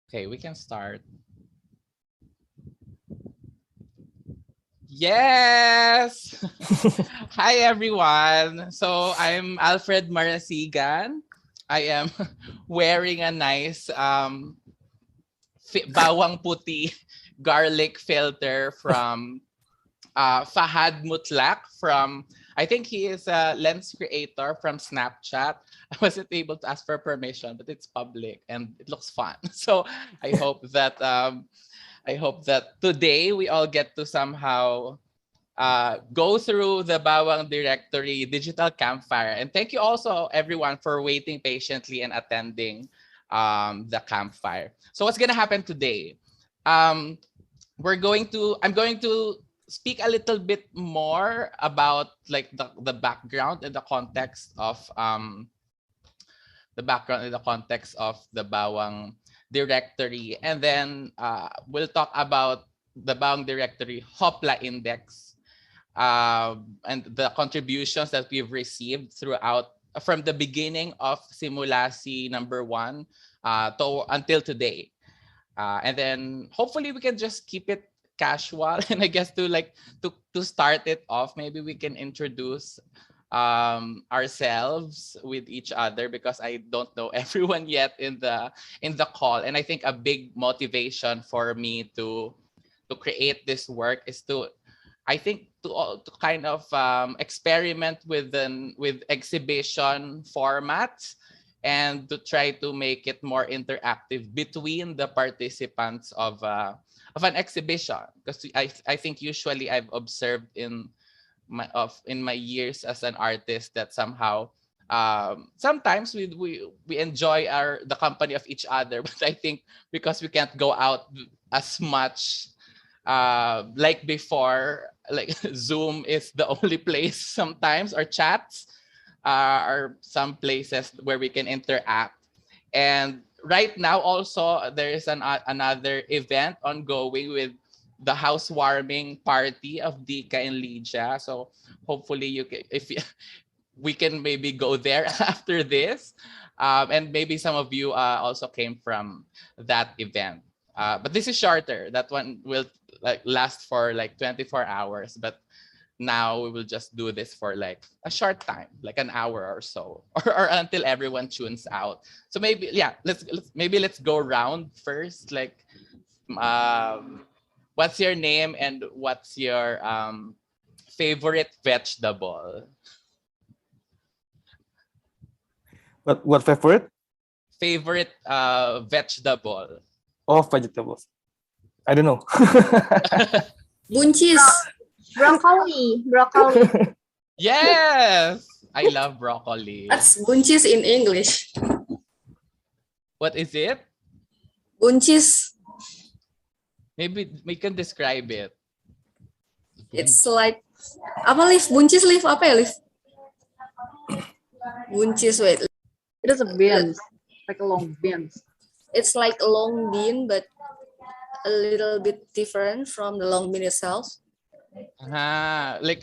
Okay, we can start. Yes! Hi, everyone. So I'm Alfred Marasigan. I am wearing a nice bawang puti garlic filter from Fahad Mutlak from, I think he is a lens creator from Snapchat. I wasn't able to ask for permission, but it's public and it looks fun. So I hope that today we all get to somehow go through the Bawang Directory Digital Campfire. And thank you also everyone for waiting patiently and attending the campfire. So what's gonna happen today? Um, I'm going to speak a little bit more about like the background and the context of the Bawang directory, and then we'll talk about the Bawang directory Hoppla index, and the contributions that we've received throughout from the beginning of Simulasi number 1 to until today. And then hopefully we can just keep it casual. And I guess to start it off, maybe we can introduce ourselves with each other, because I don't know everyone yet in the call. And I think a big motivation for me to create this work is to kind of experiment with exhibition formats, and to try to make it more interactive between the participants of an exhibition. Because I think usually I've observed in my years as an artist that somehow sometimes we enjoy the company of each other, but I think because we can't go out as much like before, like Zoom is the only place sometimes, or chats are some places where we can interact. And right now also there is another event ongoing with the housewarming party of Dika and Lydia. So hopefully you can, if you, we can maybe go there after this. And maybe some of you also came from that event. But this is shorter. That one will like last for like 24 hours. But now we will just do this for like a short time, like an hour or so, or until everyone tunes out. So maybe, yeah, let's go around first. Like, what's your name and what's your favorite vegetable? What favorite? Favorite vegetable. Oh, vegetables. I don't know. Buncis. Broccoli. Yes, I love broccoli. That's buncis in English. What is it? Buncis. Maybe we can describe it. It's like apa leaf? Buncis leaf apa ya leaf? Buncis, wait. It is a beans, like a long beans. It's like a long bean, but a little bit different from the long bean itself. Like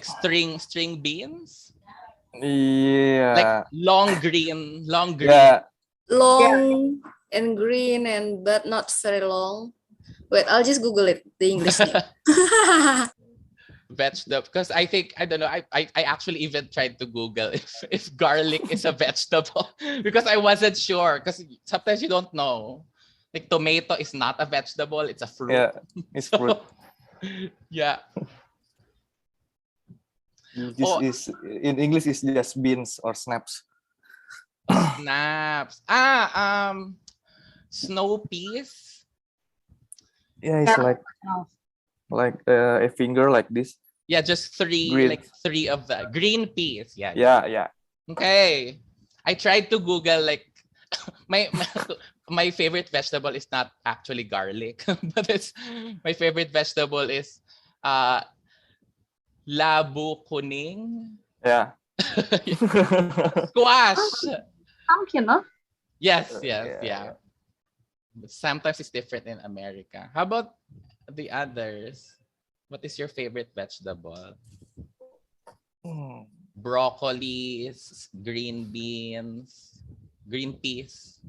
string beans. Yeah. Like long green. Yeah. Long and green, and but not very long. Wait, I'll just Google it, the English name. Vegetable, because I think, I don't know, I actually even tried to Google if garlic is a vegetable because I wasn't sure, because sometimes you don't know. Like tomato is not a vegetable, it's a fruit. Yeah, it's fruit. Yeah. This is in English is just beans or snaps. Snaps. Snow peas. Yeah, it's like a finger like this. Yeah, just three, green. like three of the green peas. Yeah. Yeah. Okay. I tried to Google like my favorite vegetable is not actually garlic, but my favorite vegetable is labu kuning. Yeah. Squash. Pumpkin, no? Yes. Yeah. But sometimes it's different in America. How about the others? What is your favorite vegetable? Broccoli, green beans, green peas.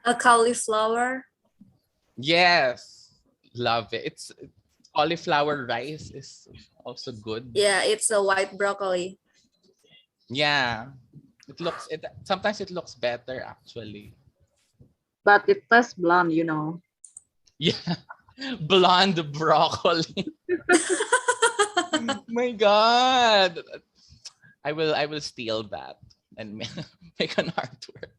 A cauliflower. Yes, love it. It's cauliflower rice is also good. Yeah, it's a white broccoli. Yeah, it sometimes it looks better actually. But it tastes bland, you know. Yeah, blonde broccoli. My God, I will steal that and make an artwork.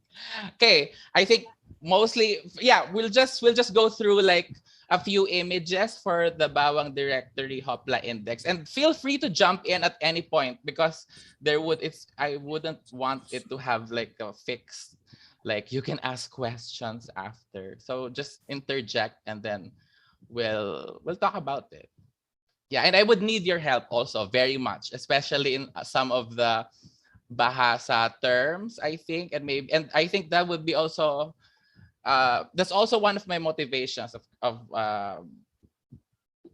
Okay, I think mostly we'll just go through like a few images for the Bawang directory Hoppla index, and feel free to jump in at any point because I wouldn't want it to have like a fixed, like you can ask questions after, so just interject and then we'll talk about it. Yeah, and I would need your help also very much, especially in some of the Bahasa terms, I think, and I think that would be also that's also one of my motivations of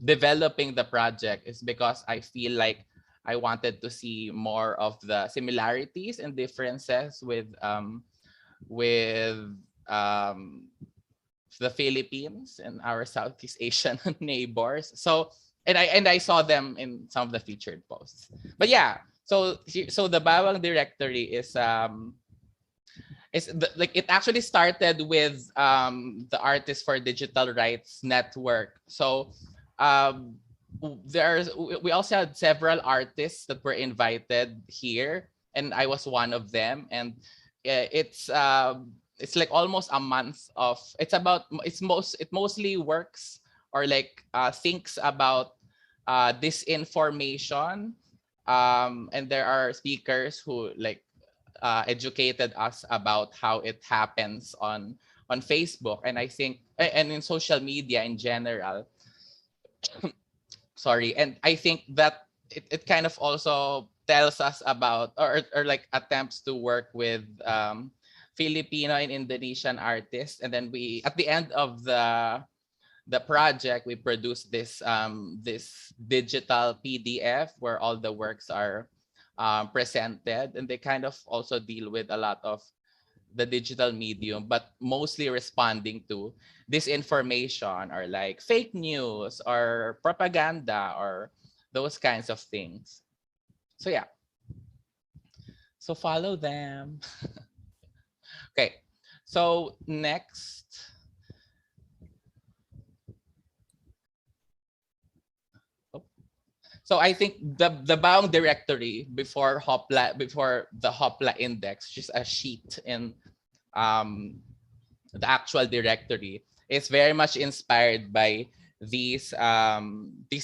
developing the project, is because I feel like I wanted to see more of the similarities and differences with um, the Philippines and our Southeast Asian neighbors. So and I saw them in some of the featured posts. But yeah, so the Bawang directory like it actually started with the Artists for Digital Rights Network. So um we also had several artists that were invited here, and I was one of them. And it's like almost a month of it mostly works or like thinks about disinformation, and there are speakers who like educated us about how it happens on Facebook, and I think and in social media in general. Sorry. And I think that it kind of also tells us about, or like attempts to work with Filipino and Indonesian artists. And then we at the end of the project, we produced this digital PDF where all the works are presented, and they kind of also deal with a lot of the digital medium, but mostly responding to disinformation or like fake news or propaganda or those kinds of things. So yeah, so follow them. Okay, so next. Oh, so I think the bound directory before the Hoppla index, just a sheet in um, the actual directory, is very much inspired by these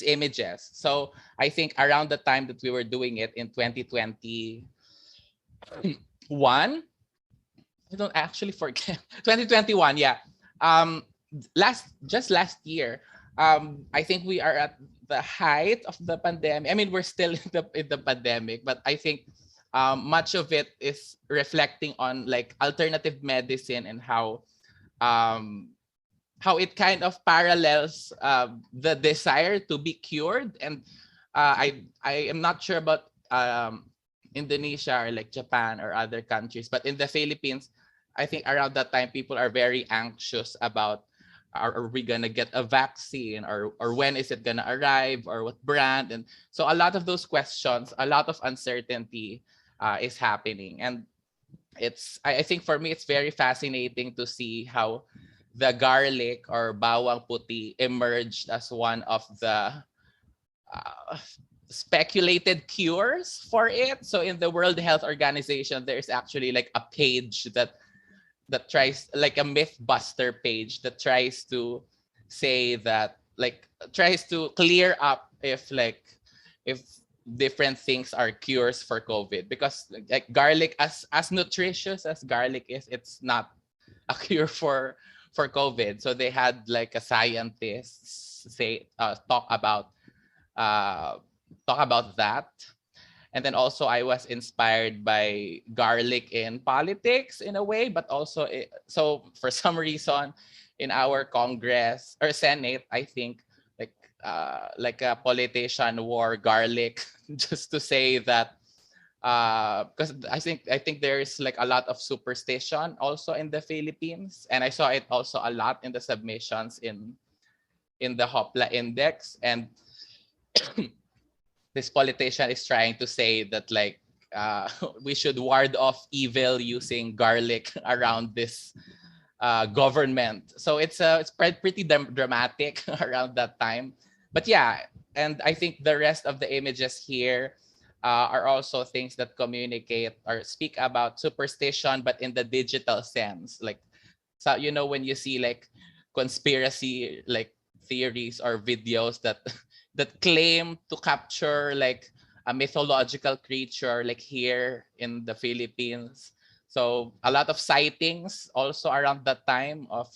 images. So I think around the time that we were doing it in 2021, I don't actually forget. 2021, yeah. Um, last year, I think we are at the height of the pandemic. I mean, we're still in the pandemic, but I think much of it is reflecting on like alternative medicine and um, how it kind of parallels the desire to be cured. And I am not sure about Indonesia or like Japan or other countries, but in the Philippines, I think around that time people are very anxious about, are we gonna get a vaccine, or when is it gonna arrive, or what brand? And so a lot of those questions, a lot of uncertainty is happening. And I think for me it's very fascinating to see how the garlic or bawang puti emerged as one of the uh, speculated cures for it. So in the World Health Organization, there's actually like a page that tries, like a myth buster page that tries to say that, like, tries to clear up if different things are cures for COVID, because like garlic, as nutritious as garlic is, it's not a cure for COVID. So they had like a scientist say uh, talk about that. And then also I was inspired by garlic in politics in a way, but also so for some reason in our Congress or Senate, I think like a politician wore garlic just to say that because I think there's like a lot of superstition also in the Philippines, and I saw it also a lot in the submissions in the Hoppla index. And this politician is trying to say that like we should ward off evil using garlic around this government. So it's pretty dramatic around that time. But yeah, and I think the rest of the images here are also things that communicate or speak about superstition, but in the digital sense. Like, so when you see like conspiracy like theories or videos that that claim to capture like a mythological creature like here in the Philippines. So a lot of sightings also around that time of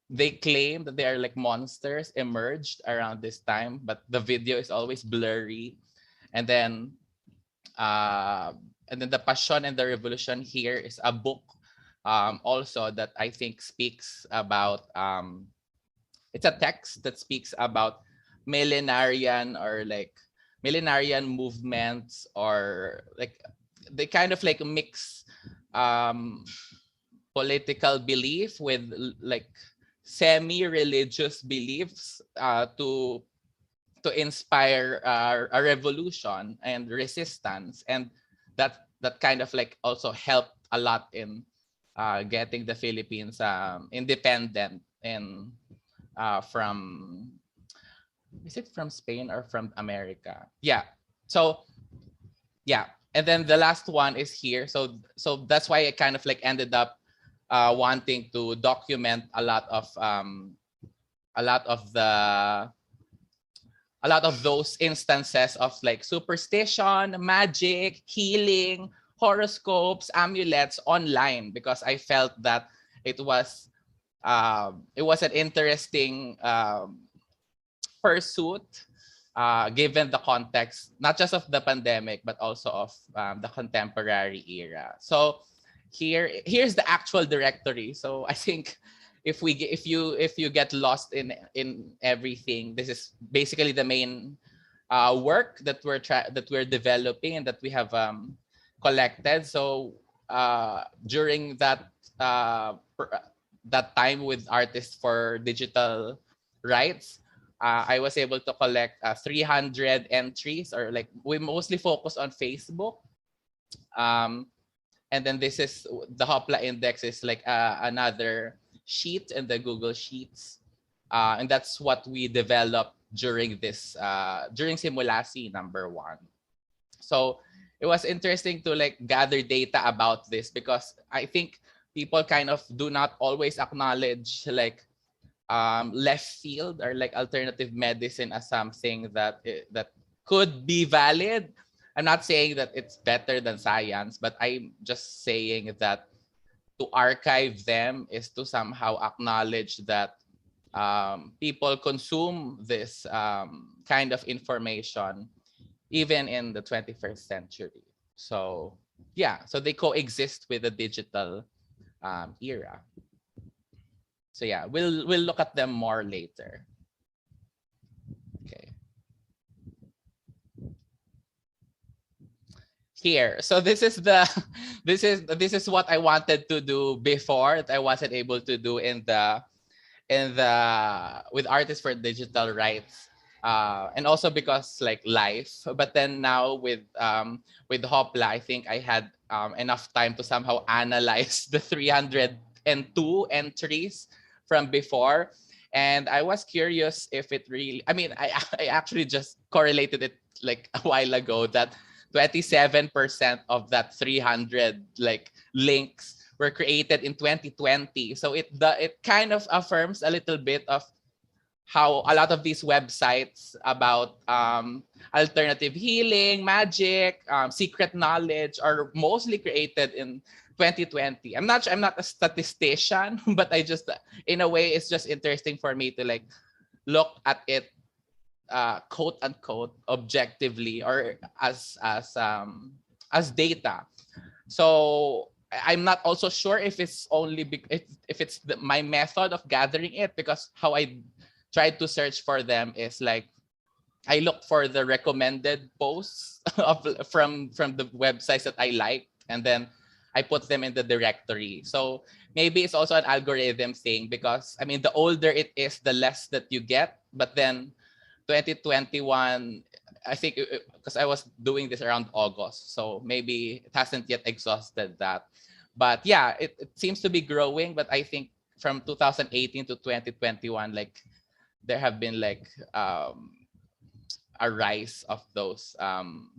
they claim that they are like monsters emerged around this time, but the video is always blurry. And then uh, the Passion and the Revolution here is a book also that I think speaks about it's a text that speaks about millenarian or like millenarian movements, or like they kind of like mix um political belief with like semi-religious beliefs to inspire a revolution and resistance. And that kind of like also helped a lot in getting the Philippines independent and from, is it from Spain or from America? Yeah. So yeah, and then the last one is here. So that's why I kind of like ended up wanting to document a lot of the a lot of those instances of like superstition, magic, healing, horoscopes, amulets online, because I felt that it was an interesting pursuit given the context, not just of the pandemic, but also of the contemporary era. So here's the actual directory. So I think if you get lost in everything, this is basically the main work that we're developing and that we have collected. So during that time with Artists for Digital Rights, I was able to collect 300 entries, or like we mostly focus on Facebook. And then this is the Hoppla index is like another sheet in the Google Sheets. And that's what we developed during this during Simulasi #1. So it was interesting to like gather data about this, because I think people kind of do not always acknowledge like left field or like alternative medicine as something that that could be valid. I'm not saying that it's better than science, but I'm just saying that to archive them is to somehow acknowledge that people consume this kind of information even in the 21st century. So yeah, so they coexist with the digital era. So yeah, we'll look at them more later. Okay. Here, so this is what I wanted to do before that I wasn't able to do in the with Artists for Digital Rights, and also because like life. But then now with Hoppla, I think I had enough time to somehow analyze the 302 entries from before. And I was curious if it really, I mean, I actually just correlated it like a while ago that 27% of that 300 like links were created in 2020. So it kind of affirms a little bit of how a lot of these websites about alternative healing, magic, secret knowledge are mostly created in 2020. I'm not a statistician, but I just, in a way, it's just interesting for me to like look at it quote unquote objectively, or as data. So I'm not also sure if it's only if it's my method of gathering it, because how I tried to search for them is like I look for the recommended posts from the websites that I like, and then I put them in the directory. So maybe it's also an algorithm thing, because I mean, the older it is, the less that you get. But then 2021, I think, because I was doing this around August, so maybe it hasn't yet exhausted that. But yeah, it seems to be growing. But I think from 2018 to 2021, like there have been like a rise of those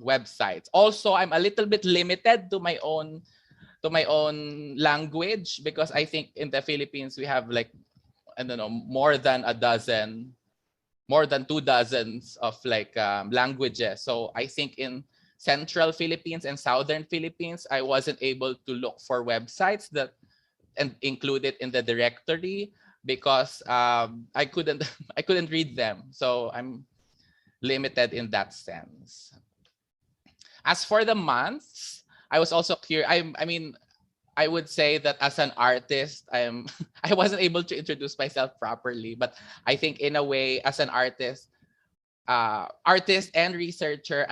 websites. Also, I'm a little bit limited to my own language, because I think in the Philippines we have like, I don't know, more than 2 dozens of like languages. So I think in Central Philippines and Southern Philippines, I wasn't able to look for websites that and include it in the directory, because I couldn't I couldn't read them. So I'm limited in that sense. As for the months, I was also curious. I mean, I would say that as an artist, I wasn't able to introduce myself properly, but I think in a way, as an artist, artist and researcher,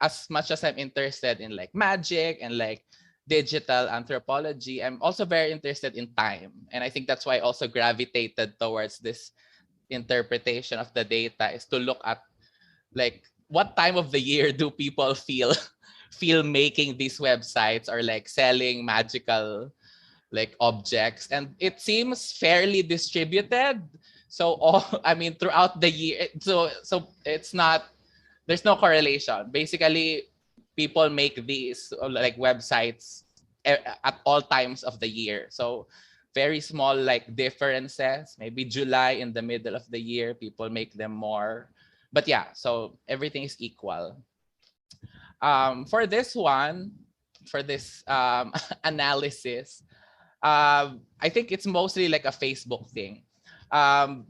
as much as I'm interested in like magic and like digital anthropology, I'm also very interested in time, and I think that's why I also gravitated towards this interpretation of the data, is to look at like what time of the year do people feel making these websites or like selling magical like objects, and it seems fairly distributed. So all I mean, throughout the year, so it's not, there's no correlation. Basically, people make these like websites at all times of the year. So very small like differences. Maybe July in the middle of the year, people make them more. But yeah, so everything is equal. For this one, for this analysis, I think it's mostly like a Facebook thing.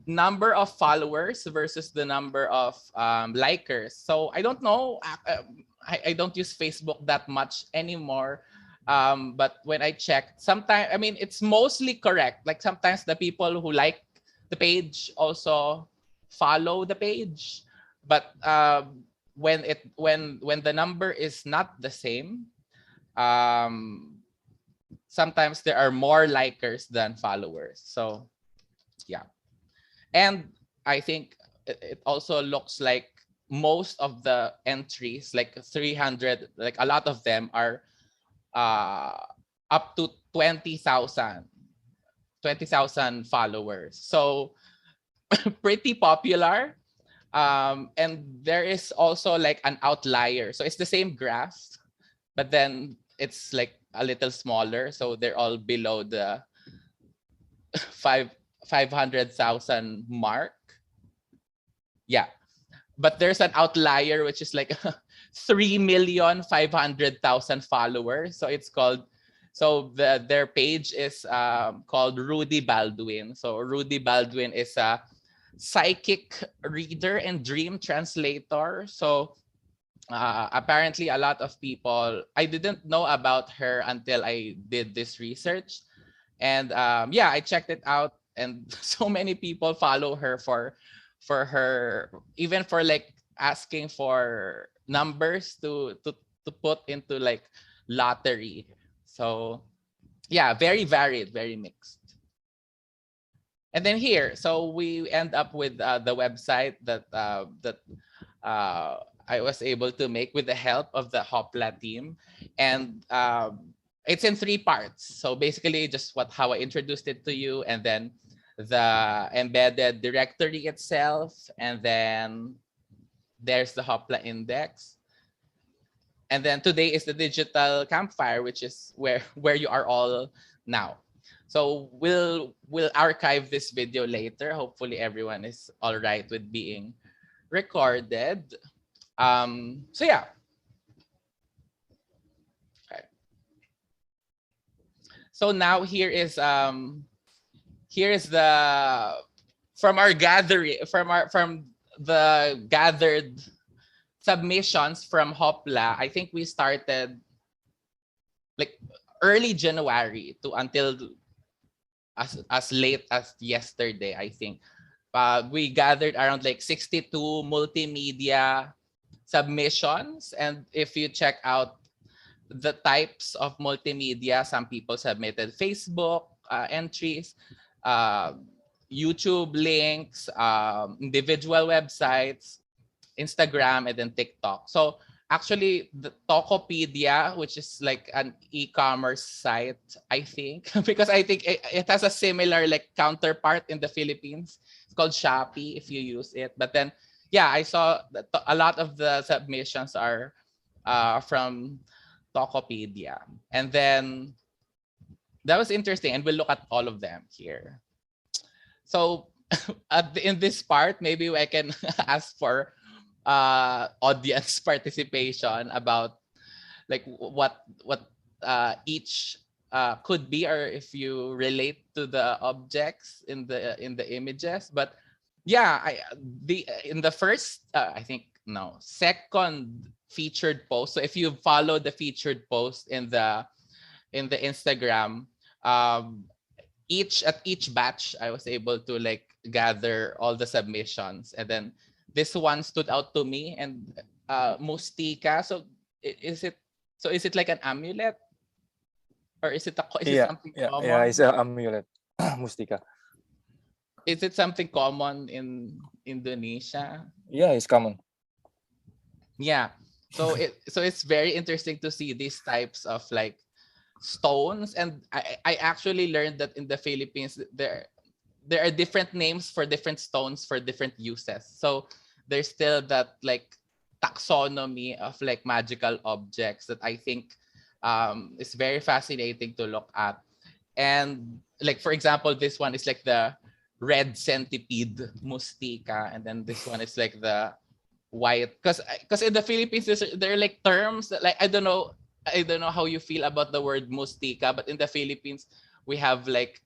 Number of followers versus the number of likers. So I don't know. I don't use Facebook that much anymore. But when I check, sometimes, I mean, it's mostly correct. Like sometimes the people who like the page also follow the page. But when the number is not the same, sometimes there are more likers than followers. So yeah. And I think it also looks like most of the entries, like 300, like a lot of them are up to 20,000 followers. So pretty popular. And there is also like an outlier. So it's the same graph, but then it's like a little smaller. So they're all below the 500,000 mark. Yeah. But there's an outlier, which is like 3,500,000 followers. So it's called, so their page is called Rudy Baldwin. So Rudy Baldwin is a psychic reader and dream translator. So apparently a lot of people, I didn't know about her until I did this research. And yeah, I checked it out, and so many people follow her for her, even for like asking for numbers to put into like lottery. So yeah, very varied, very mixed. And then here, so we end up with the website that I was able to make with the help of the Hoppla team, and it's in 3 parts. So basically, just how I introduced it to you, and then the embedded directory itself, and then there's the Hoppla index, and then today is the digital campfire, which is where you are all now. So we'll archive this video later. Hopefully everyone is all right with being recorded. So yeah. Okay. So now here is the from the gathered submissions from Hoppla. I think we started like early January to until as late as yesterday, I think. we gathered around like 62 multimedia submissions. And if you check out the types of multimedia, some people submitted Facebook entries, uh, YouTube links, individual websites, Instagram, and then TikTok. So actually, the Tokopedia, which is like an e-commerce site, I think, because I think it has a similar like counterpart in the Philippines. It's called Shopee if you use it. But then, yeah, I saw that a lot of the submissions are from Tokopedia, and then that was interesting. And we'll look at all of them here. So in this part, maybe I can ask for audience participation about like what each could be, or if you relate to the objects in the images. But yeah, the in the first I think no second featured post. So if you follow the featured post in the Instagram, um each batch I was able to like gather all the submissions, and then this one stood out to me. And Mustika. So is it like an amulet, or is it Yeah, something yeah, common? yeah. It's an amulet, mustika. Is it something common in Indonesia? Yeah, it's common. Yeah. So it's very interesting to see these types of like stones. And I actually learned that in the Philippines there are different names for different stones for different uses. So there's still that like taxonomy of like magical objects that I think is very fascinating to look at. And like for example, this one is like the red centipede mustika, and then this one is like the white, because in the Philippines there are like terms that, like I don't know how you feel about the word mustika, but in the Philippines we have like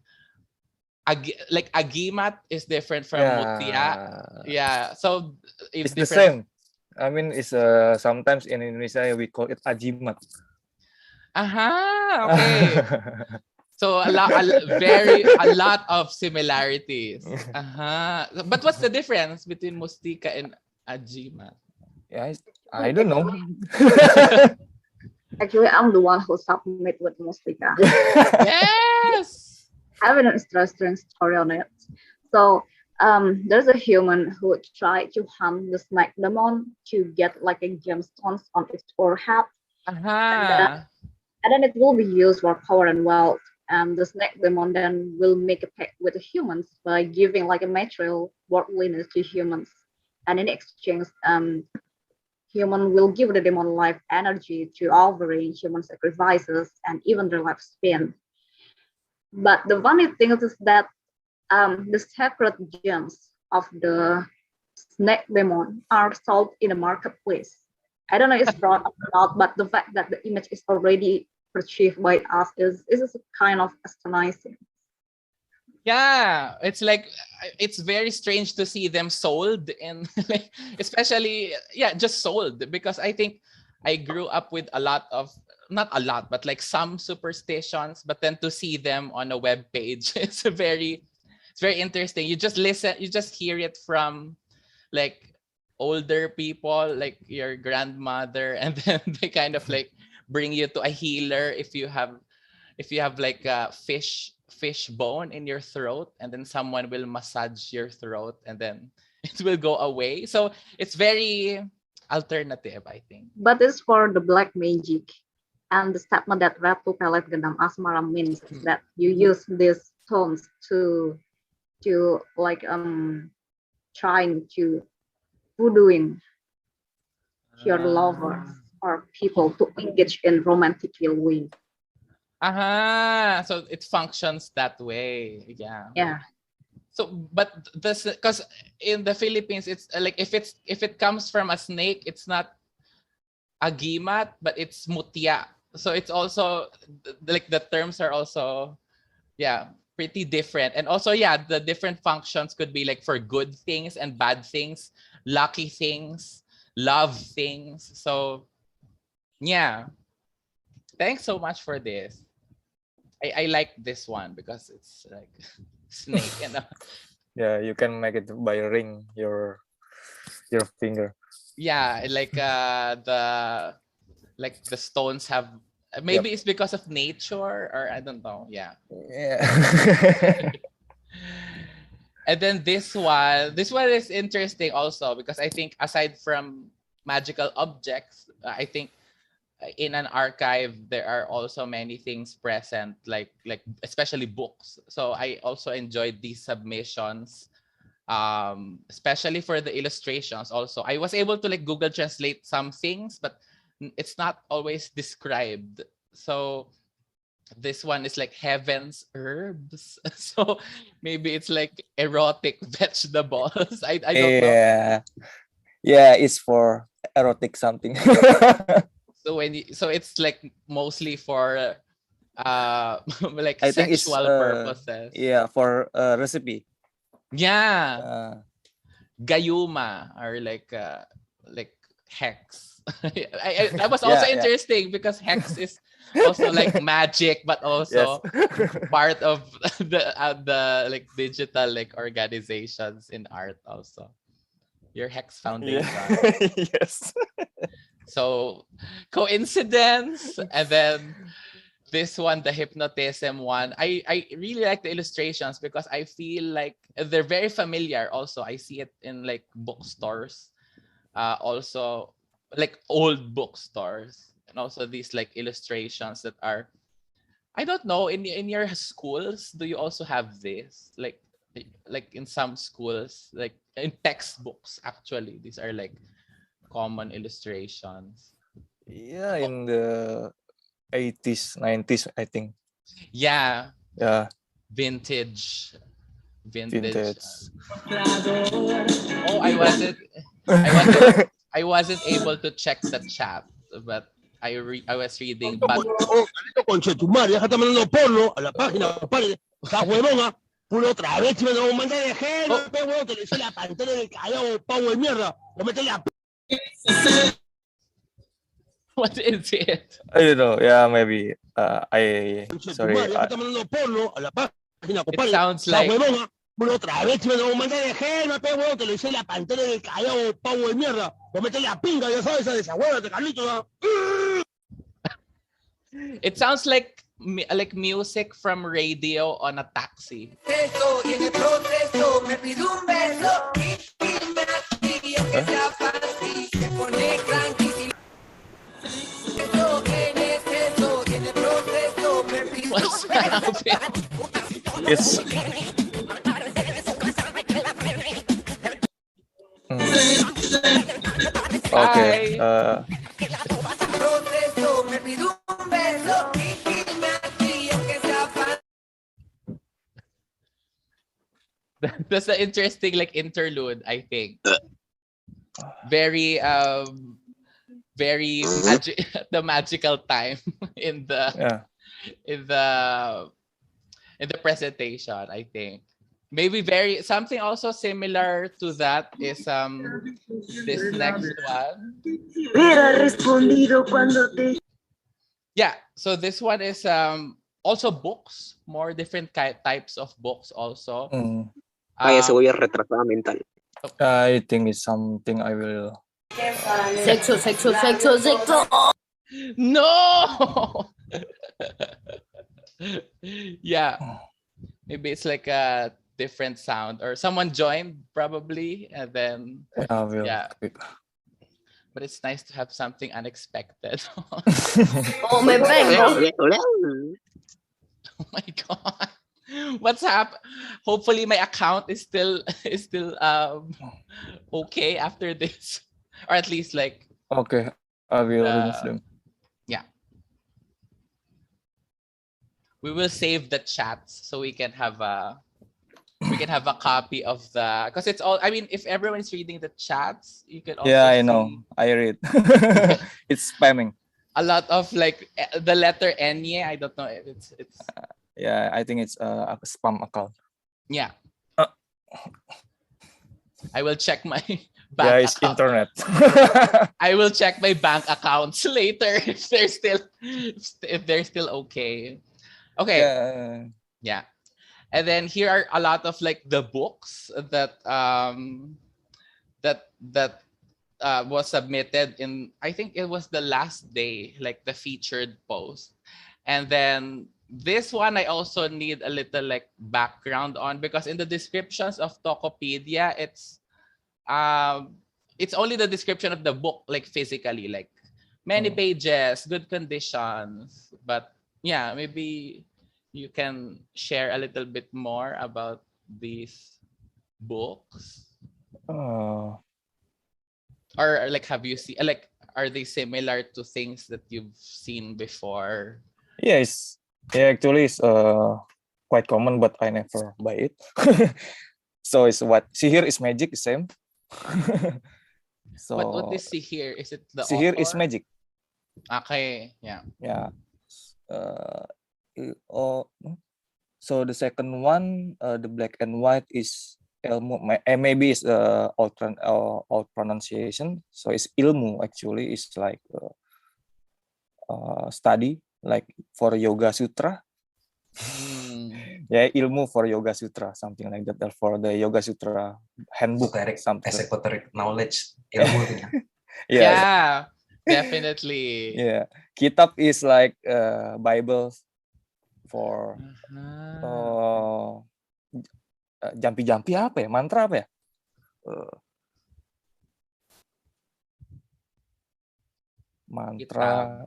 like agimat is different from mutia. Yeah, Yeah, so it's the different. same. I mean, it's sometimes in Indonesia we call it ajimat. Aha, okay. So a lot of similarities. But what's the difference between mustika and agimat? Yeah, I don't know. Actually, I'm the one who submit with Mustika. Yes. I have an interesting story on it. So there's a human who tried to hunt the snake demon to get like a gemstones on its forehead, and then, Aha. and then it will be used for power and wealth. And the snake demon then will make a pact with the humans by giving like a material worldliness to humans, and in exchange, human will give the demon life energy to offering human sacrifices and even their lifespan. But the funny thing is that the sacred gems of the snake demon are sold in a marketplace. I don't know if it's fraud or not, but the fact that the image is already perceived by us is a kind of astonishing. Yeah, it's like it's very strange to see them sold, and like, especially yeah, just sold, because I think I grew up with a lot of, not a lot, but like some superstitions, but then to see them on a web page it's very interesting. You just listen, you just hear it from like older people like your grandmother, and then they kind of like bring you to a healer if you have like a fish bone in your throat, and then someone will massage your throat, and then it will go away. So it's very alternative, I think. But it's for the black magic. And the statement that Ratu Pelet Gendam Asmara means is that you use these stones to like trying to voodooing your lovers or people to engage in romantic way. So it functions that way. Yeah. Yeah. So but this, because in the Philippines it's like if it comes from a snake, it's not agimat, but it's mutia. So it's also like the terms are also yeah, pretty different. And also yeah, the different functions could be like for good things and bad things, lucky things, love things. So yeah, thanks so much for this. I like this one because it's like snake, you know. Yeah, you can make it by ring your finger. Yeah, like the stones have, maybe it's because of nature, or I don't know. Yeah. Yeah. And then this one is interesting also, because I think aside from magical objects, I think in an archive there are also many things present, like especially books. So I also enjoyed these submissions, especially for the illustrations. Also, I was able to like Google translate some things, but it's not always described. So this one is like heaven's herbs. So maybe it's like erotic vegetables. I don't know. Yeah. Yeah, it's for erotic something. So so it's like mostly for like I think it's sexual purposes. yeah, for recipe. Yeah, Uh, gayuma, or like hex. That was also yeah, yeah. interesting, because hex is also like magic, but Yes. also part of the like digital like organizations in art also. Your Hex Foundation. Yeah. Yes. So coincidence. And then this one, the hypnotism one, I really like the illustrations, because I feel like they're very familiar. Also, I see it in like bookstores, also like old bookstores, and also these like illustrations that are, I don't know, in your schools, do you also have this? Like in some schools, like in textbooks, actually, these are like common illustrations. Yeah, in the 80s, 90s, I think. Yeah, Yeah, vintage. vintage. Oh, I wasn't able to check the chat, but I was reading, but Maldito conche tu madre, ya está mandando porno a la página, compadre. Está huevona. Puro otra vez, me lo mandé de género, pe huevón, te le hice la pantalla del callao, pavo de mierda. Lo metí la what is it? I don't know. Yeah, maybe. I conche tu sorry. madre, ya está mandando porno a la página, It compadre. sounds Está like huevona. Puro otra vez, me lo mandé de género, pe huevón, te le hice la pantalla del callao, pavo de mierda. Lo metí la pinga, ya sabes, esa hueva de Carlito, ¿no? it sounds like music from radio on a taxi. What's happening? It's okay. Hi. That's an interesting like interlude, I think. Very very the magical time in the Yeah. in the in the presentation, I think. Maybe very something also similar to that is this next one. Yeah, so this one is also books, more different types of books also. Vaya cebolla retrasada mental. I think it's something I will. Sexo. No. Yeah, maybe it's like a different sound, or someone joined probably, and then I will. yeah. But it's nice to have something unexpected. Oh, my bag. Oh my god. What's happened? Hopefully my account is still okay after this, or at least like Okay, I will remove them. yeah. We will save the chats so we can have a copy of the, because it's all, I mean, if everyone is reading the chats, you can also Yeah, I see know. I read. It's spamming. a lot of like the letter Nye. I don't know if it's Yeah, I think it's a spam account. yeah. Uh. I will check my Yeah, bank it's account. internet. I will check my bank accounts later if they're still okay. Okay. Yeah. Yeah. And then here are a lot of like the books that was submitted in, I think it was the last day, like the featured post. And then this one I also need a little like background on, because in the descriptions of Tokopedia, it's only the description of the book, like physically, like many pages, good conditions. But yeah, maybe you can share a little bit more about these books. Uh, Or like, have you seen, like, are they similar to things that you've seen before? yes, yeah, actually it's quite common, but I never buy it. So it's what Sihir is magic, same. So What is see here? Is it the Sihir is author? magic. Okay, yeah. Yeah. Oh, so the second one, the black and white is ilmu. Maybe it's old pronunciation. So it's ilmu actually. It's like study, like for Yoga Sutra. Yeah, ilmu for Yoga Sutra, something like that. Or for the Yoga Sutra handbook, something. Esoteric knowledge, ilmu itu ya. Yeah, definitely. Yeah, kitab is like Bible for jampi-jampi apa ya? Mantra apa ya? Mantra,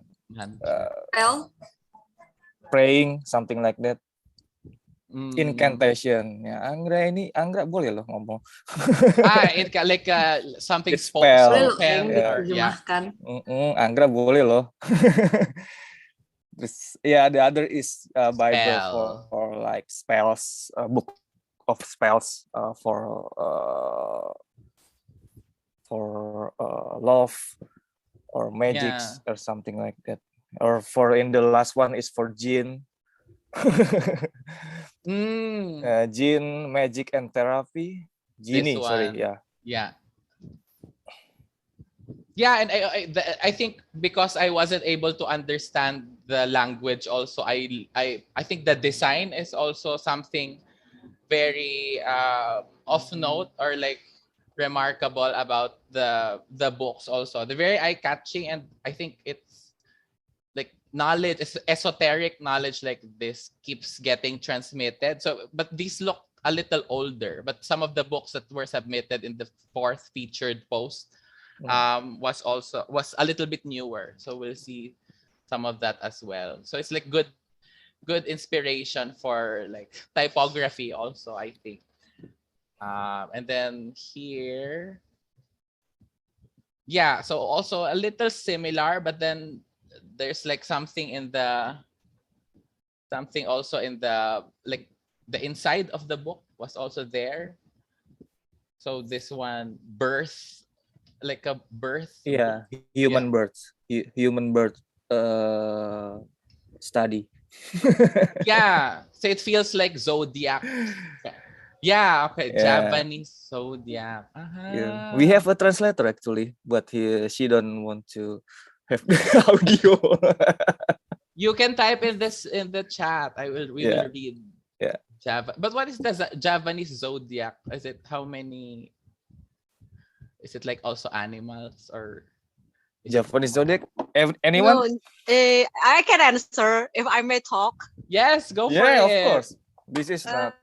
praying, something like that. Incantation. Ya, Anggra boleh loh ngomong. It like something spell. Yeah. Anggra boleh loh. Yeah, the other is Bible for like spells, book of spells for love or magics or something like that. Or for in the last one is for jinn. Jinn, magic and therapy. Genie, sorry, yeah. Yeah, and I think because I wasn't able to understand the language also, I think the design is also something very of note or like remarkable about the books also. They're very eye-catching, and I think it's like knowledge, esoteric knowledge like this keeps getting transmitted. So, but these look a little older, but some of the books that were submitted in the 4th featured post was a little bit newer, so we'll see some of that as well. So it's like good inspiration for like typography also, I think. And then here, yeah, so also a little similar, but then there's like something also in the like the inside of the book was also there. So this one, birth, like a birth. Yeah, human birth study. Yeah, so it feels like zodiac. Yeah, okay, Yeah. Japanese zodiac. Yeah. We have a translator actually, but she don't want to have the audio. You can type in this in the chat. We will read. Yeah. Java. But what is the Japanese zodiac? Is it how many? Is it like also animals or Japanese zodiac? Anyone? No, I can answer if I may talk. Yes, go for it. Yeah, of course. This is not.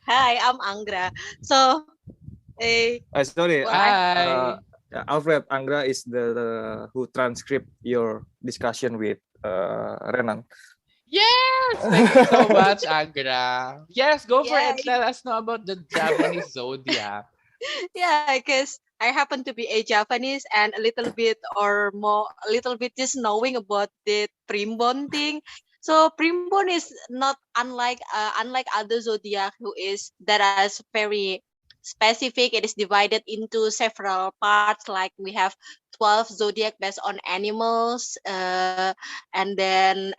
Hi, I'm Angra. So, sorry. Hi. Alfred, Angra is the who transcript your discussion with Renan. Yes, thank you so much, Agra. Yes, go for it. Let us know about the Japanese zodiac. Yeah, because I happen to be a Japanese and a little bit just knowing about the primbon thing. So primbon is not unlike other zodiac that is very specific. It is divided into several parts. Like we have 12 zodiac based on animals, and then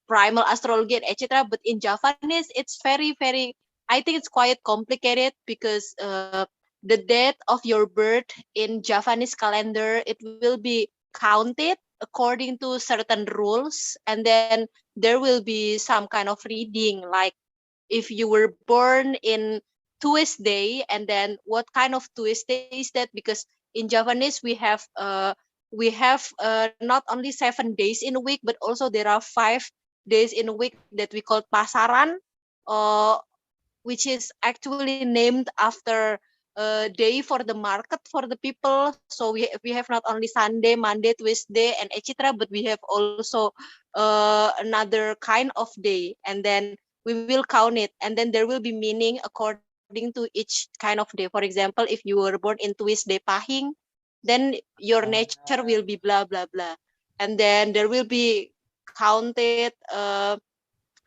primal astrology, etc. But in Japanese, it's very, very. I think it's quite complicated because the date of your birth in Japanese calendar, it will be counted according to certain rules, and then there will be some kind of reading, like if you were born in Tuesday, and then what kind of Tuesday is that? Because in Javanese we have not only 7 days in a week, but also there are 5 days in a week that we call pasaran, uh, which is actually named after a day for the market for the people. So we have not only Sunday, Monday, Tuesday, and etc., but we have also another kind of day, and then we will count it, and then there will be meaning according to each kind of day. For example, if you were born in Tuesday Pahing, then your nature will be blah blah blah, and then there will be counted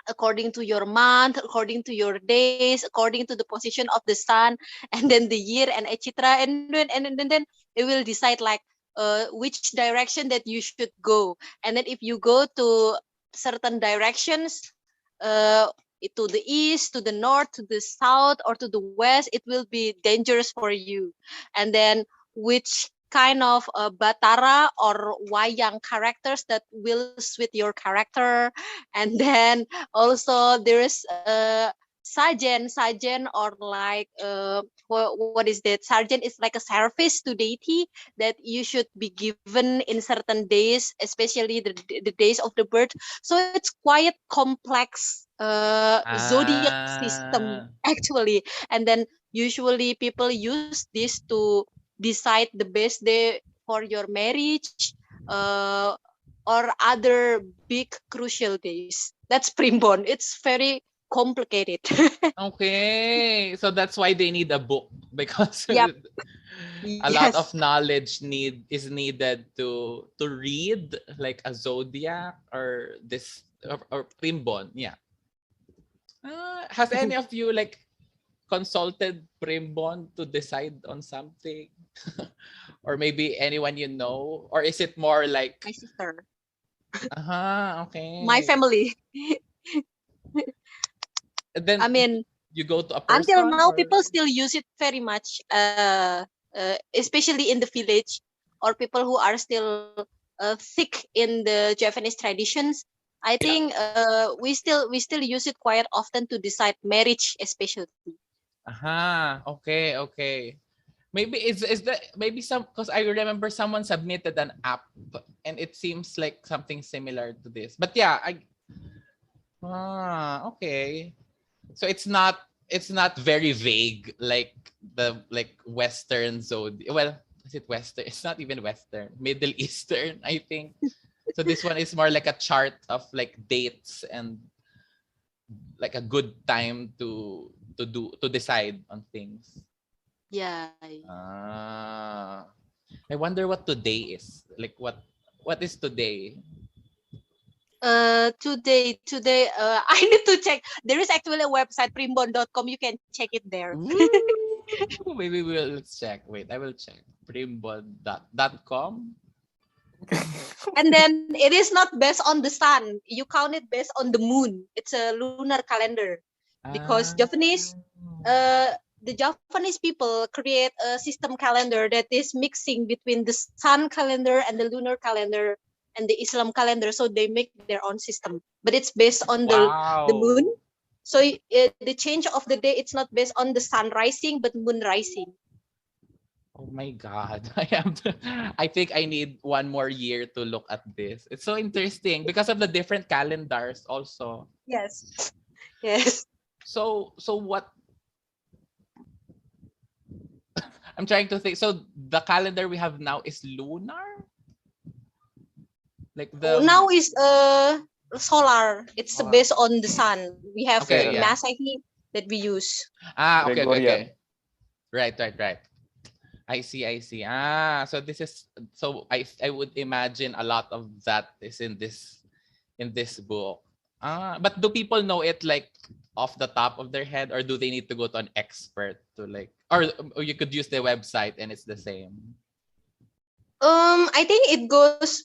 according to your month, according to your days, according to the position of the sun, and then the year and etc. And then it will decide like which direction that you should go. And then if you go to certain directions, uh, to the east, to the north, to the south, or to the west, it will be dangerous for you. And then which kind of batara or wayang characters that will suit your character. And then also there is sajen or like what is that? Sarjan is like a service to deity that you should be given in certain days, especially the days of the birth. So it's quite complex zodiac system Ah, actually. And then usually people use this to decide the best day for your marriage, uh, or other big crucial days. That's primbon. It's very complicated. okay. So that's why they need a book because Yep. a lot of Yes. knowledge is needed to read like a zodiac or this or primbon. Yeah. Has any of you like consulted primbon to decide on something? Or maybe anyone you know? Or is it more like My sister, my okay. family. And then I mean, you go to a until person now, or people still use it very much, especially in the village, or people who are still thick in the Japanese traditions. I think we still use it quite often to decide marriage, especially. okay, okay. Maybe is that maybe some because I remember someone submitted an app and it seems like something similar to this. But yeah, okay. So it's not very vague like the like Western zone. Well, is it Western? It's not even Western. Middle Eastern, I think. So this one is more like a chart of like dates and like a good time to decide on things. Yeah. Ah, I wonder what today is. Like what is today? Today, I need to check. There is actually a website, primbon.com. You can check it there. Woo! Maybe let's check. Wait, I will check. Primbon.com. And then it is not based on the sun. You count it based on the moon. It's a lunar calendar. Because Ah, the Japanese people create a system calendar that is mixing between the sun calendar and the lunar calendar and the Islam calendar. So they make their own system, but it's based on the moon. wow. So the change of the day, it's not based on the sun rising, but moon rising. Oh my God. I think I need one more year to look at this. It's so interesting because of the different calendars also. Yes. Yes. So what I'm trying to think. So the calendar we have now is lunar? Like the Now is solar. It's Solar. based on the sun. We have Okay, the yeah. Masahi that we use. Okay. Gregorian. Right. I see. So this is so I would imagine a lot of that is in this book. But do people know it like off the top of their head, or do they need to go to an expert to like, or you could use the website and it's the same? I think it goes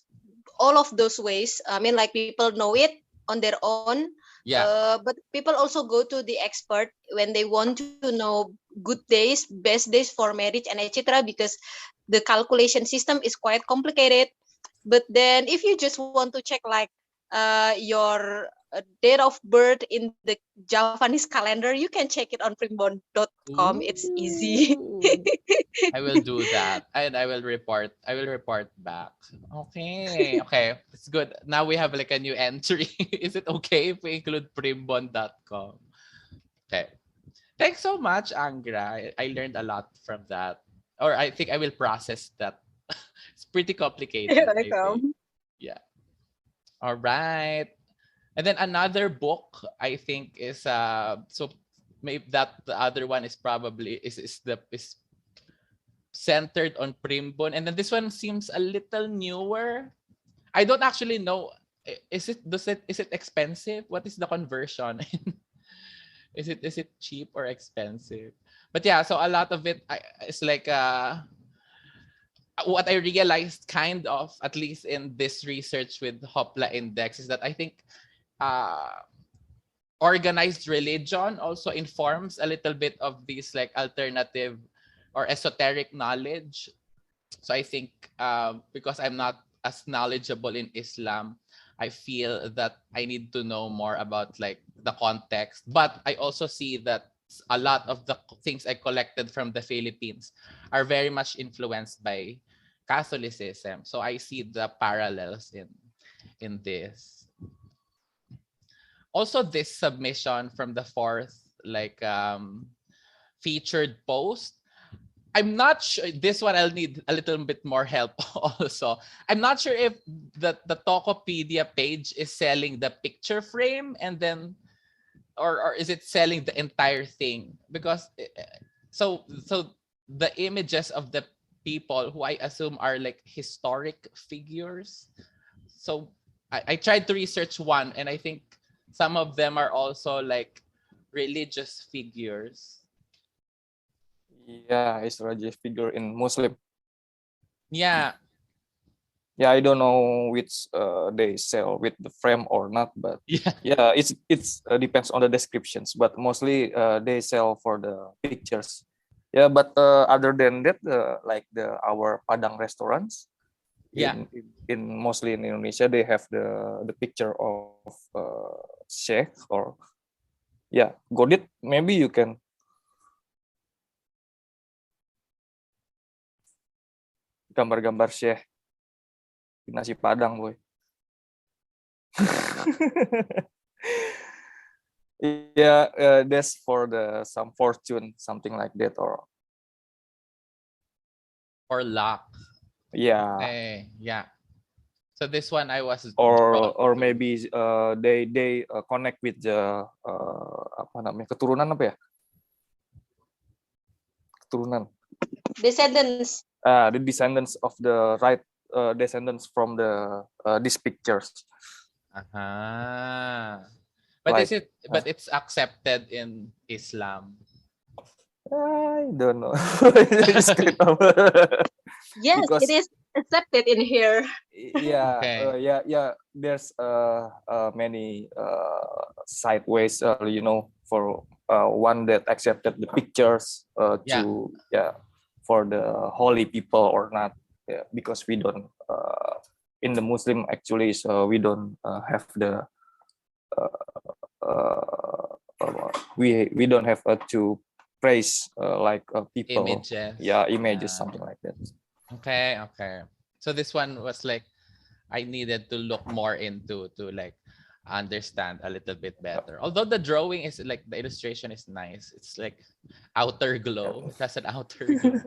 all of those ways. I mean, like people know it on their own. Yeah. But people also go to the expert when they want to know good days, best days for marriage, and etc. Because the calculation system is quite complicated. But then if you just want to check like your date of birth in the Javanese calendar, you can check it on primbon.com. It's easy. Ooh. I will do that, and I will report. I will report back. Okay, okay, it's good. Now we have like a new entry. Is it okay if we include primbon.com? Okay. Thanks so much, Angra. I learned a lot from that. Or I think I will process that. It's pretty complicated, You're I think. welcome. Yeah. All right. And then another book I think is so maybe that the other one is probably is centered on Primbon. And then this one seems a little newer. I don't actually know. Is it expensive? What is the conversion? Is it cheap or expensive? But yeah, so a lot of it is like what I realized kind of, at least in this research with Hoppla Index, is that I think uh organized religion also informs a little bit of these like alternative or esoteric knowledge. So I think because I'm not as knowledgeable in Islam, I feel that I need to know more about like the context. But I also see that a lot of the things I collected from the Philippines are very much influenced by Catholicism. So I see the parallels in this. Also, this submission from the fourth like featured post, I'm not sure. This one I'll need a little bit more help also. I'm not sure if the Tokopedia page is selling the picture frame and then or is it selling the entire thing? Because so the images of the people who I assume are like historic figures. So I tried to research one, and I think some of them are also like religious figures. Yeah, it's religious figure in Muslim. Yeah. Yeah, I don't know which they sell with the frame or not, but yeah, it's depends on the descriptions. But mostly they sell for the pictures. Yeah, but other than that, like our Padang restaurants, in mostly in Indonesia, they have the picture of Sheikh or Godit. Maybe you can. Gambar-gambar Syekh di nasi Padang, boy. Yeah, that's for some fortune, something like that, or luck. Yeah. Yeah. So this one I was or maybe they connect with the apa namanya, keturunan apa ya? Keturunan. Descendants. The descendants of the right descendants from these pictures. But Like, but it's accepted in Islam? I don't know. Yes, because it is accepted in here. Yeah. There's many sideways, for one that accepted the pictures for the holy people or not. Yeah, because we don't in the Muslim actually, so we don't have the we don't have to praise like people images. Images, something like that. Okay. So this one was like I needed to look more into to like understand a little bit better. Although the drawing is like the illustration is nice. It's like outer glow. It has an outer glow.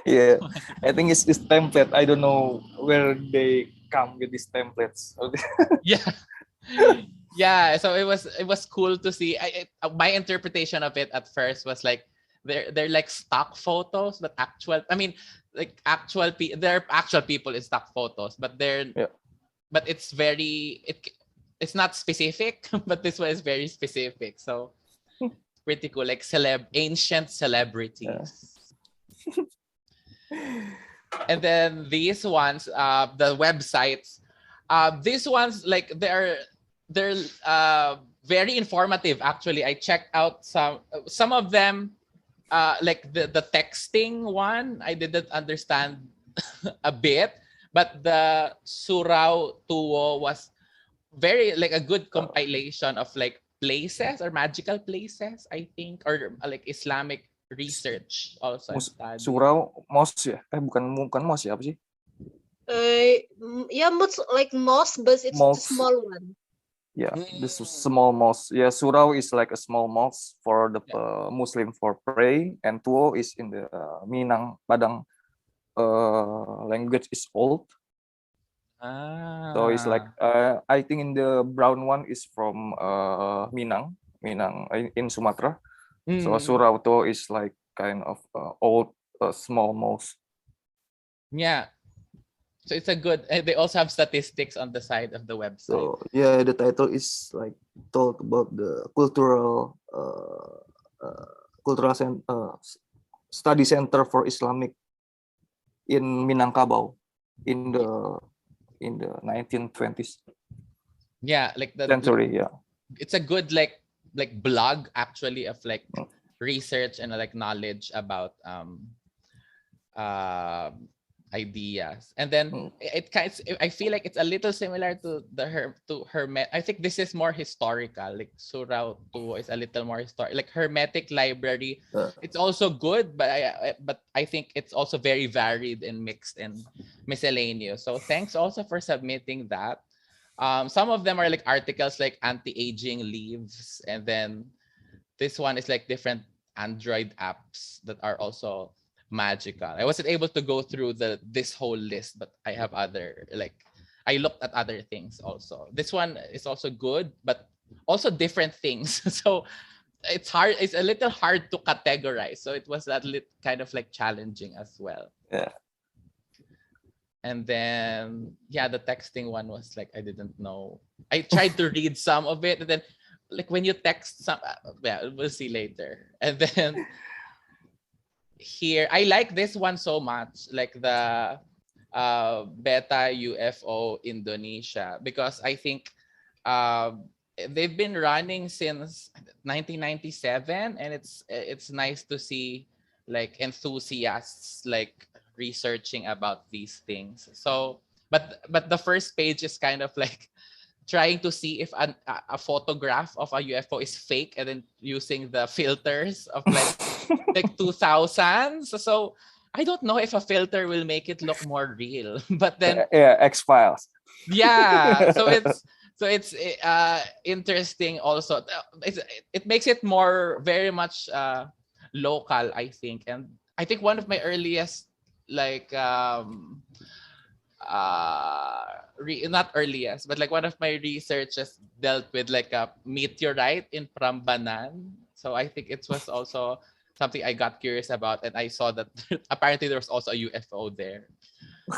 Yeah, I think it's this template. I don't know where they come with these templates. Yeah, so it was cool to see. My interpretation of it at first was like they're like stock photos, but actual. I mean, like they're actual people in stock photos, but but it's it's not specific. But this one is very specific, so pretty cool. Like ancient celebrities. And then these ones, the websites, these ones like they're very informative. Actually, I checked out some of them. Like the texting one, I didn't understand a bit, But the Surau Tuwo was very like a good compilation of like places or magical places, I think, or like Islamic research also and study. Surau mosque ya? Bukan mosque ya, apa sih? Yeah, much like mosque, but it's a small one. Yeah, this small mosque. Yeah, Surau is like a small mosque for the Muslim for pray, and Tuo is in the Minang Padang language is old. So it's like I think in the brown one is from Minang in Sumatra. So Surau Tuo is like kind of old small mosque. Yeah. So it's a good. They also have statistics on the side of the website. So yeah, the title is like talk about the cultural study center for Islamic in Minangkabau in the 1920s. Yeah, like the century. Yeah, it's a good like blog actually of like research and like knowledge about ideas. And then it kind of, I feel like it's a little similar to Hermet. I think this is more historical. Like Surau 2 is a little more historical. Like Hermetic Library, it's also good, but I think it's also very varied and mixed and miscellaneous. So thanks also for submitting that. Some of them are like articles like anti-aging leaves, and then this one is like different Android apps that are also magical. I wasn't able to go through this whole list, but I have other I looked at other things also. This one is also good, but also different things. So it's hard. It's a little hard to categorize. So it was that kind of like challenging as well. Yeah. And then the texting one was like I didn't know. I tried to read some of it, and then like when you text some, we'll see later. And then here I like this one so much, like the Beta UFO Indonesia, because I think they've been running since 1997, and it's nice to see like enthusiasts like researching about these things. So but the first page is kind of like trying to see if a photograph of a UFO is fake, and then using the filters of like 2000s. So I don't know if a filter will make it look more real. But then X-Files. Yeah, so it's interesting also. It makes it more very much local, I think. And I think one of my earliest like not earliest, but like one of my researches dealt with like a meteorite in Prambanan. So I think it was also something I got curious about, and I saw that apparently there was also a UFO there.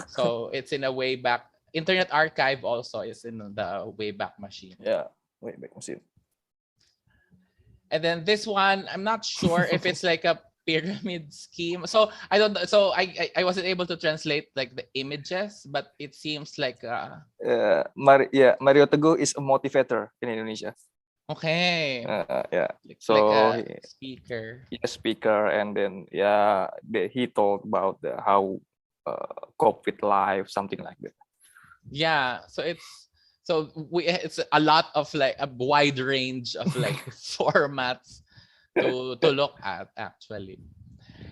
So it's in a way back. Internet Archive also is in the Wayback Machine. Yeah, Wayback Machine. And then this one, I'm not sure if it's like a pyramid scheme. So I don't. So I wasn't able to translate like the images, but it seems like Mario Teguh is a motivator in Indonesia. Okay. Yeah. So like a speaker. Speaker, and then he told about how cope with life, something like that. Yeah. So it's a lot of like a wide range of like formats to look at actually.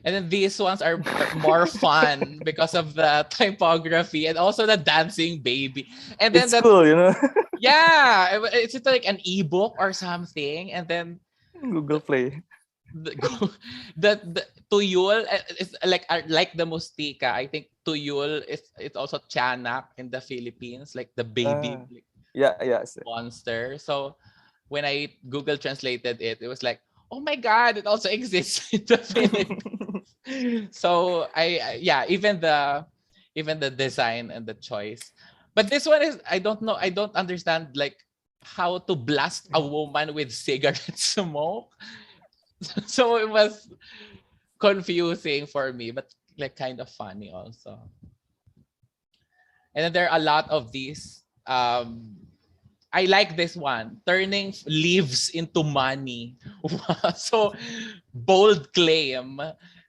And then these ones are more fun because of the typography and also the dancing baby. And then it's cool, Yeah, it's like an ebook or something, and then Google Play. The tuyul is like the mustika. I think tuyul it's also tiyanak in the Philippines, like the baby monster. So when I Google translated it, it was like, oh my god, it also exists in the Philippines. So even the design and the choice. But this one is, I don't know, I don't understand like how to blast a woman with cigarette smoke. So it was confusing for me, but like kind of funny also. And then there are a lot of these. I like this one, turning leaves into money. So bold claim.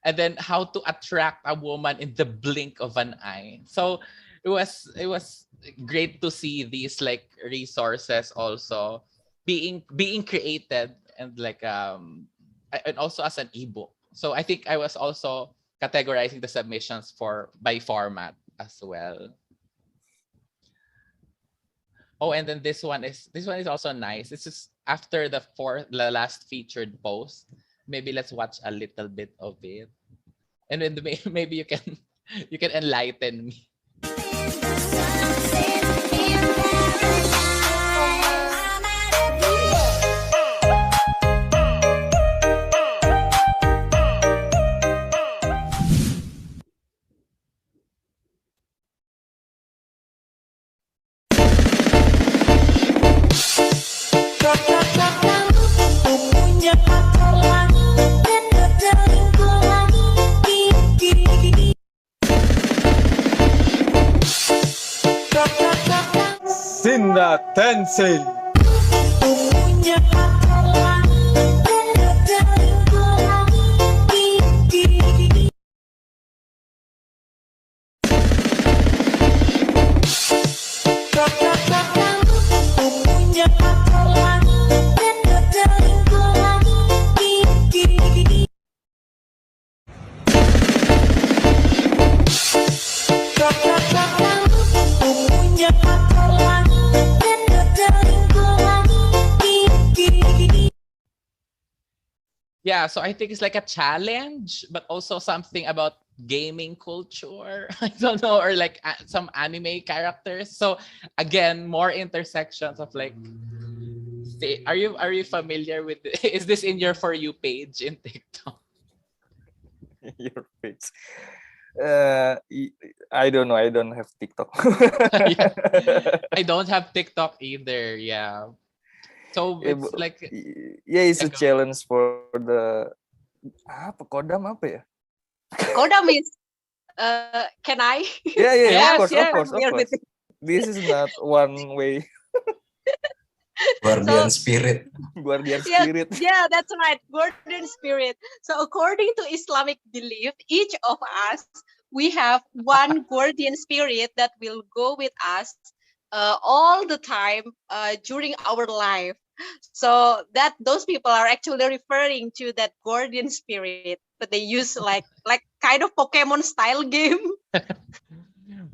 And then how to attract a woman in the blink of an eye. So it was great to see these like resources also being created and like and also as an ebook. So I think I was also categorizing the submissions for by format as well. Oh, and then this one is also nice. This is after the last featured post. Maybe let's watch a little bit of it, and then maybe you can you can enlighten me. Sinda Tensei. Yeah, so I think it's like a challenge, but also something about gaming culture. I don't know, or like some anime characters. So again, more intersections of like. Are you familiar with? Is this in your For You page in TikTok? Your face. I don't know. I don't have TikTok. Yeah. I don't have TikTok either. Yeah. So Yeah, it's like it's a like challenge for the apa kodam apa ya? Kodam is can I? Yeah, of Yes, course, yes. of course. This is not one way. Guardian So spirit. Guardian yeah, spirit. yeah, that's right. Guardian spirit. So according to Islamic belief, each of us we have one guardian spirit that will go with us all the time during our life. So that those people are actually referring to that guardian spirit, but they use like kind of Pokemon style game.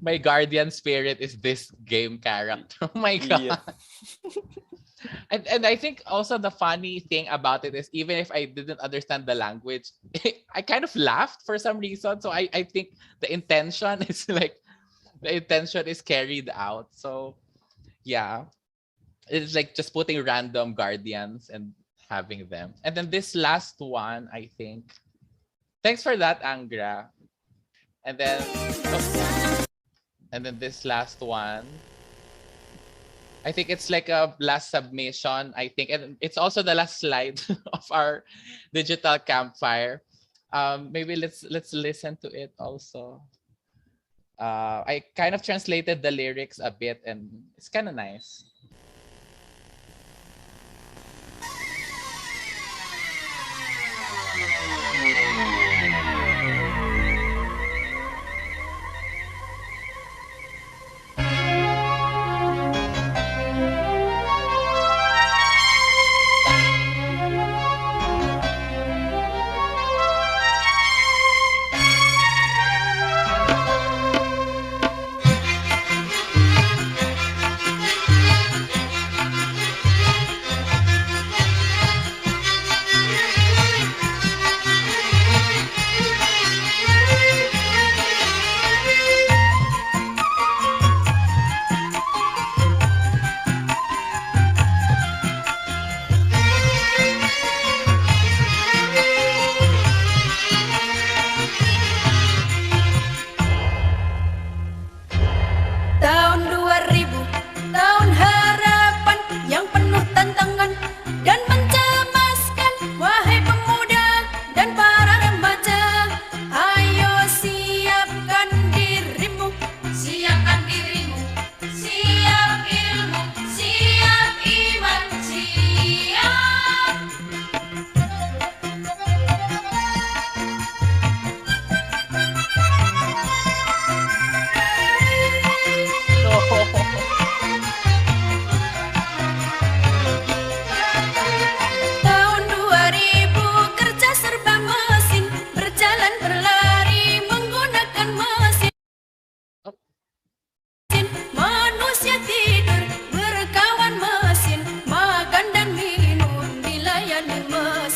my guardian spirit is this game character. Oh my god. Yeah. And I think also the funny thing about it is even if I didn't understand the language, I kind of laughed for some reason. So I think the intention is like the intention is carried out. So yeah. It's like just putting random guardians and having them. And then this last one, I think. Thanks for that, Angra. And then and then this last one. I think it's like a last submission, I think. And it's also the last slide of our digital campfire. Maybe let's listen to it also. I kind of translated the lyrics a bit and it's kind of nice.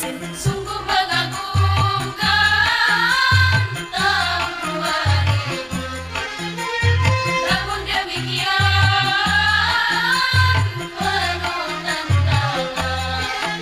mesin. Sungguh mengagumkan tahun 2000. Namun demikian penuh tantangan.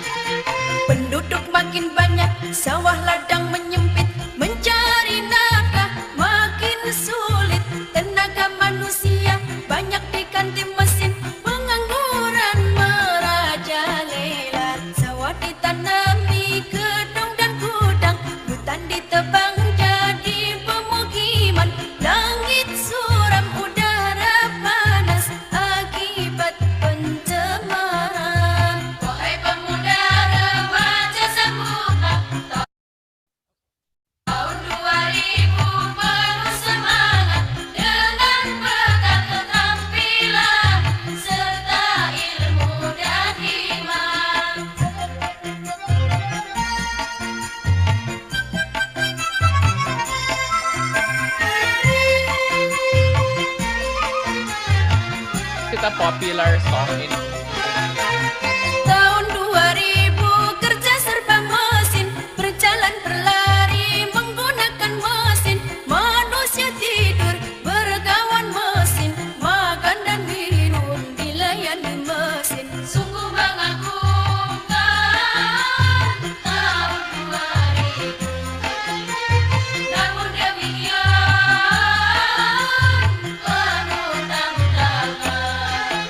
Penduduk makin banyak, sawah ladang menyempit, mencari nafkah makin sulit. Tenaga manusia banyak diganti mesin, pengangguran merajalela. Sawah ditanami gedung dan gudang, hutan ditebang jadi pemukiman. Langit suram, udara panas akibat pencemaran. Wahai pemuda remaja semua, tahun 2000 penuh semangat dengan bekal keterampilan serta ilmu dan iman. It's a popular song in Tahun 2000 kerja serba mesin, berjalan berlari menggunakan mesin. Manusia tidur berkawan mesin, makan dan minum dilayani mesin. Sungguh mengagumkan tahun 2000. Namun demikian penuh tantangan.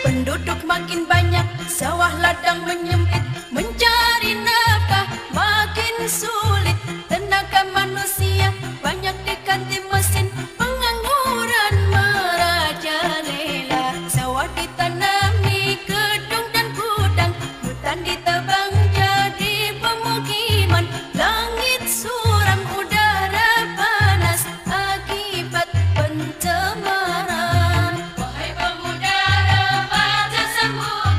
Penduduk makin banyak, sawah ladang menyempit, mencari nafkah makin sulit. Tenaga manusia banyak diganti mesin, pengangguran merajalela. Sawah ditanami gedung dan gudang, hutan ditebang jadi pemukiman. Langit suram, udara panas akibat pencemaran. Wahai pemuda remaja semua,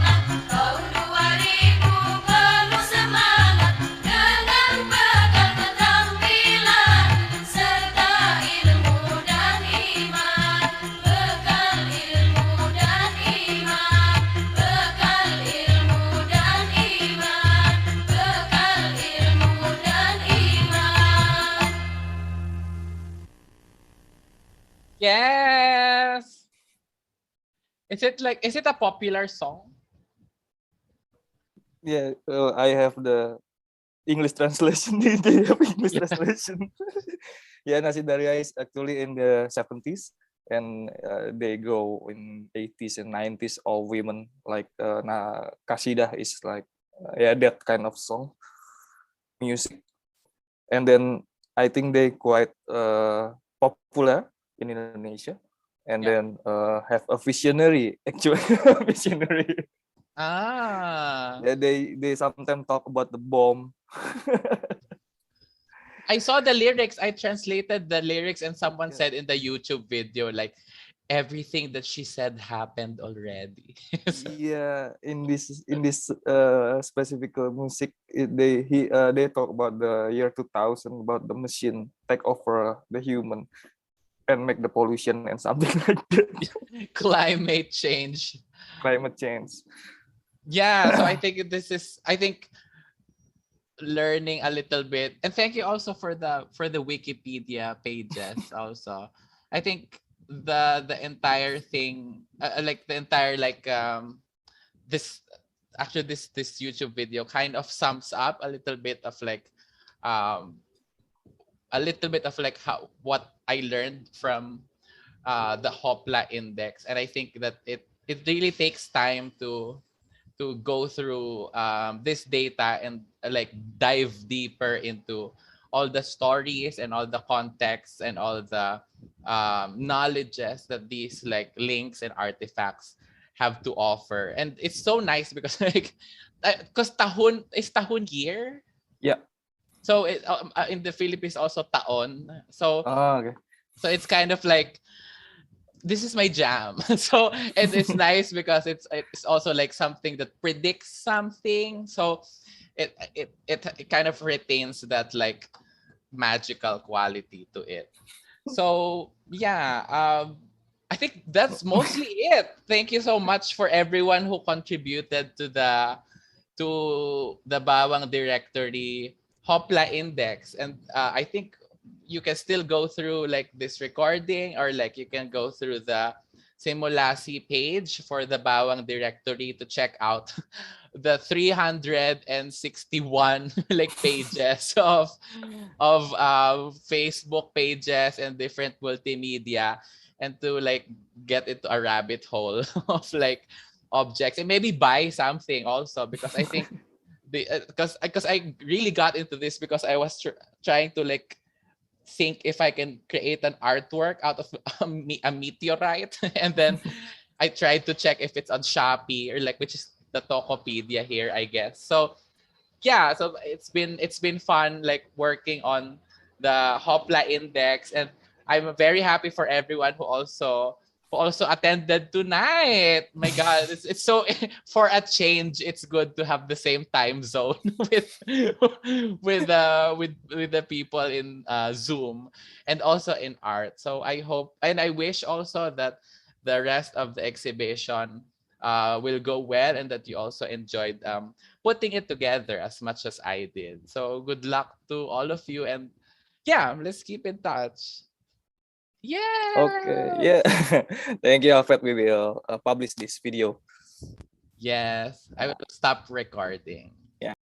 tahun 2000 penuh semangat dengan bekal keterampilan serta ilmu dan iman. Bekal ilmu dan iman. Bekal ilmu dan iman. Bekal ilmu dan iman. Yes. Is it a popular song? Yeah, I have the English translation. They have English translation. Yeah, Nasi Daria is actually in the 70s, and they go in 80s and 90s. All women like Kasidah is like that kind of song music, and then I think they quite popular in Indonesia, and then have a visionary actually visionary. Yeah, they sometimes talk about the bomb. I saw the lyrics. I translated the lyrics, and someone said in the YouTube video, like, everything that she said happened already. Yeah, in this specific music, they talk about the year 2000, about the machine take over the human and make the pollution and something like that. Climate change. Climate change. Yeah, so I think learning a little bit, and thank you also for the Wikipedia pages also. I think the entire thing, like the entire this YouTube video kind of sums up a little bit of how what I learned from the Hoppla index, and I think that it really takes time to go through this data and dive deeper into all the stories and all the contexts and all the knowledges that these links and artifacts have to offer. And it's so nice because because tahun is tahun year. Yeah. So in the Philippines also taon. So okay. So it's kind of like, this is my jam. So it's nice because it's also something that predicts something. So it kind of retains that magical quality to it. So yeah, I think that's mostly it. Thank you so much for everyone who contributed to the to the Bawang directory Hoppla index, and I think you can still go through like this recording, or like you can go through the Simulasi page for the Bawang directory to check out the 361 like pages of Facebook pages and different multimedia, and to like get into a rabbit hole of like objects, and maybe buy something also, because I think because I really got into this because I was trying to like think if I can create an artwork out of a meteorite, and then I tried to check if it's on Shopee, or like, which is the Tokopedia here, I guess. So yeah, so it's been fun like working on the Hoppla index, and I'm very happy for everyone who also attended tonight. My God, it's so for a change. It's good to have the same time zone with with the people in Zoom, and also in art. So I hope and I wish also that the rest of the exhibition will go well, and that you also enjoyed putting it together as much as I did. So good luck to all of you, and yeah, let's keep in touch. Okay, Yeah. yeah. Thank you, Alfred. We will publish this video. Yes, I will stop recording.